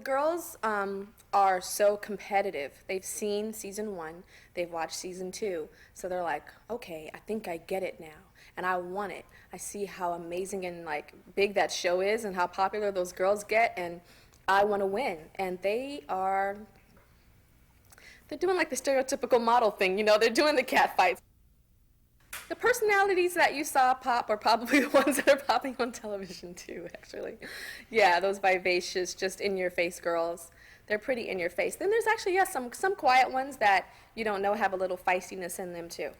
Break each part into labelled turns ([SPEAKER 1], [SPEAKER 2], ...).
[SPEAKER 1] girls are so competitive. They've seen season 1, they've watched season 2, so they're like, okay, I think I get it now, and I want it. I see how amazing and like big that show is and how popular those girls get, and I want to win. And they're doing like the stereotypical model thing, they're doing the cat fights. The personalities that you saw pop are probably the ones that are popping on television too, actually. Yeah, those vivacious, just in-your-face girls. They're pretty in-your-face. Then there's actually, yes, some quiet ones that you don't know have a little feistiness in them too.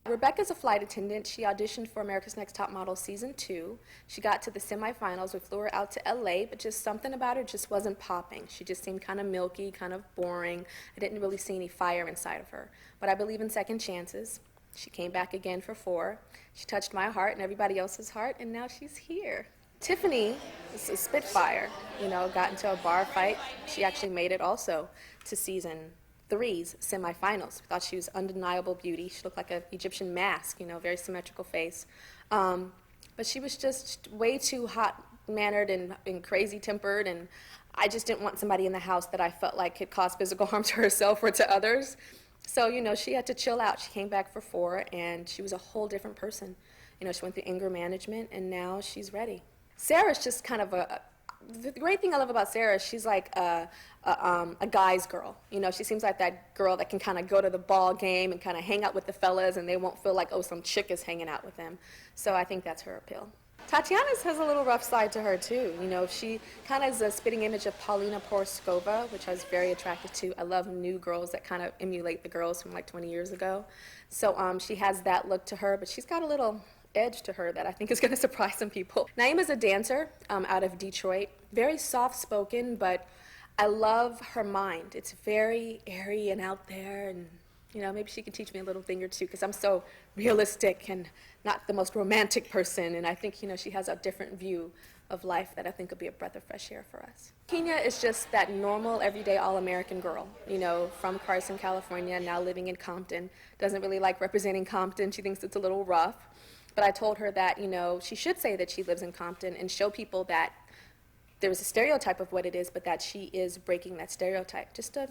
[SPEAKER 1] Rebecca's a flight attendant. She auditioned for America's Next Top Model Season 2. She got to the semifinals. We flew her out to LA, but just something about her just wasn't popping. She just seemed kind of milky, kind of boring. I didn't really see any fire inside of her. But I believe in second chances. She came back again for 4. She touched my heart and everybody else's heart, and now she's here. Tiffany is a spitfire, got into a bar fight. She actually made it also to season 3's semifinals. We thought she was undeniable beauty. She looked like an Egyptian mask, very symmetrical face. But she was just way too hot-mannered and crazy-tempered, and I just didn't want somebody in the house that I felt like could cause physical harm to herself or to others. So, she had to chill out. She came back for 4, and she was a whole different person. She went through anger management, and now she's ready. Sarah's just kind of the great thing I love about Sarah is she's like a guy's girl. She seems like that girl that can kind of go to the ball game and kind of hang out with the fellas, and they won't feel like, oh, some chick is hanging out with them. So I think that's her appeal. Tatiana's has a little rough side to her, too. She kind of is a spitting image of Paulina Poroskova, which I was very attracted to. I love new girls that kind of emulate the girls from like 20 years ago. So she has that look to her, but she's got a little edge to her that I think is going to surprise some people. Naima's a dancer out of Detroit, very soft-spoken, but I love her mind. It's very airy and out there, and maybe she can teach me a little thing or two, because I'm so realistic and not the most romantic person, and I think, she has a different view of life that I think will be a breath of fresh air for us. Kenya is just that normal, everyday, all-American girl, from Carson, California, now living in Compton. Doesn't really like representing Compton. She thinks it's a little rough. But I told her that, she should say that she lives in Compton and show people that there is a stereotype of what it is, but that she is breaking that stereotype. Just a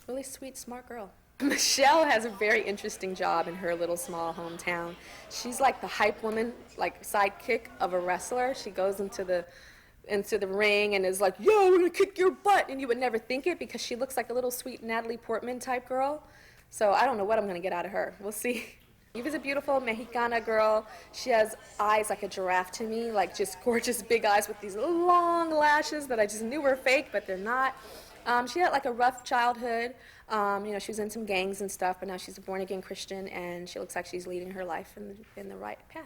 [SPEAKER 1] really sweet, smart girl. Michelle has a very interesting job in her little small hometown. She's like the hype woman, like sidekick of a wrestler. She goes into the ring and is like, yo, we're gonna kick your butt. And you would never think it because she looks like a little sweet Natalie Portman type girl. So I don't know what I'm gonna get out of her. We'll see. Eva's a beautiful Mexicana girl. She has eyes like a giraffe to me, like just gorgeous big eyes with these long lashes that I just knew were fake, but they're not. She had like a rough childhood. She was in some gangs and stuff, but now she's a born-again Christian, and she looks like she's leading her life in the right path.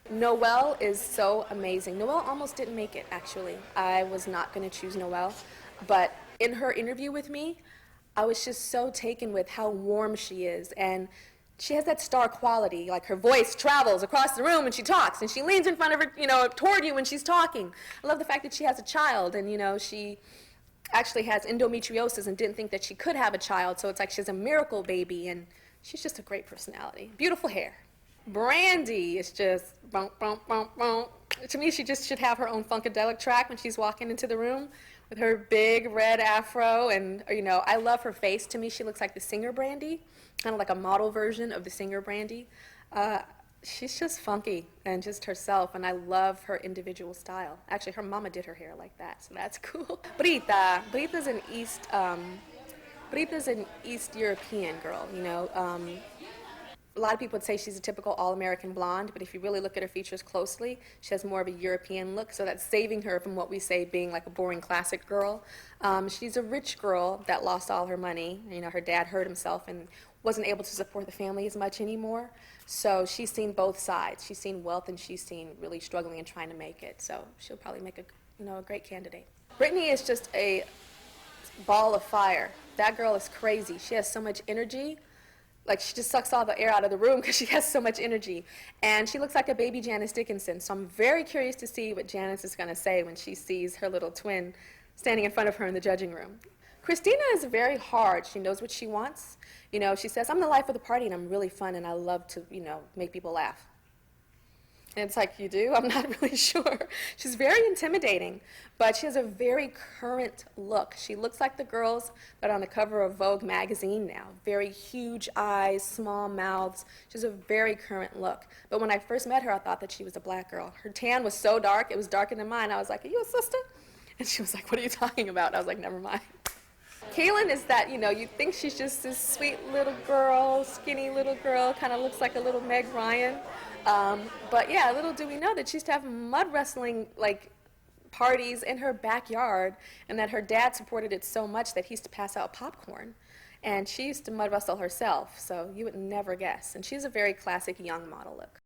[SPEAKER 1] Noelle is so amazing. Noelle almost didn't make it, actually. I was not going to choose Noelle, but in her interview with me, I was just so taken with how warm she is, and she has that star quality, like her voice travels across the room when she talks, and she leans in front of her, toward you when she's talking. I love the fact that she has a child, and, she actually has endometriosis and didn't think that she could have a child, so it's like she's a miracle baby, and she's just a great personality. Beautiful hair. Brandy is just, bump, bump, bump, bump. To me, she just should have her own funkadelic track when she's walking into the room with her big red afro, and, I love her face. To me, she looks like the singer Brandy, kind of like a model version of the singer Brandy. She's just funky and just herself, and I love her individual style. Actually, her mama did her hair like that, so that's cool. Brita's an East European girl, A lot of people would say she's a typical all-American blonde, but if you really look at her features closely, she has more of a European look, so that's saving her from what we say being like a boring classic girl. She's a rich girl that lost all her money. Her dad hurt himself and wasn't able to support the family as much anymore. So she's seen both sides. She's seen wealth and she's seen really struggling and trying to make it. So she'll probably make a great candidate. Brittany is just a ball of fire. That girl is crazy. She has so much energy. Like, she just sucks all the air out of the room because she has so much energy. And she looks like a baby Janice Dickinson. So I'm very curious to see what Janice is going to say when she sees her little twin standing in front of her in the judging room. Christina is very hard. She knows what she wants. She says, I'm the life of the party and I'm really fun and I love to, make people laugh. And it's like, you do? I'm not really sure. She's very intimidating, but she has a very current look. She looks like the girls that are on the cover of Vogue magazine now. Very huge eyes, small mouths. She has a very current look. But when I first met her, I thought that she was a black girl. Her tan was so dark, it was darker than mine. I was like, are you a sister? And she was like, what are you talking about? And I was like, never mind. Kaylin is that, you think she's just this sweet little girl, skinny little girl, kind of looks like a little Meg Ryan. But yeah, little do we know that she used to have mud wrestling like parties in her backyard, and that her dad supported it so much that he used to pass out popcorn. And she used to mud wrestle herself, so you would never guess. And she's a very classic young model look.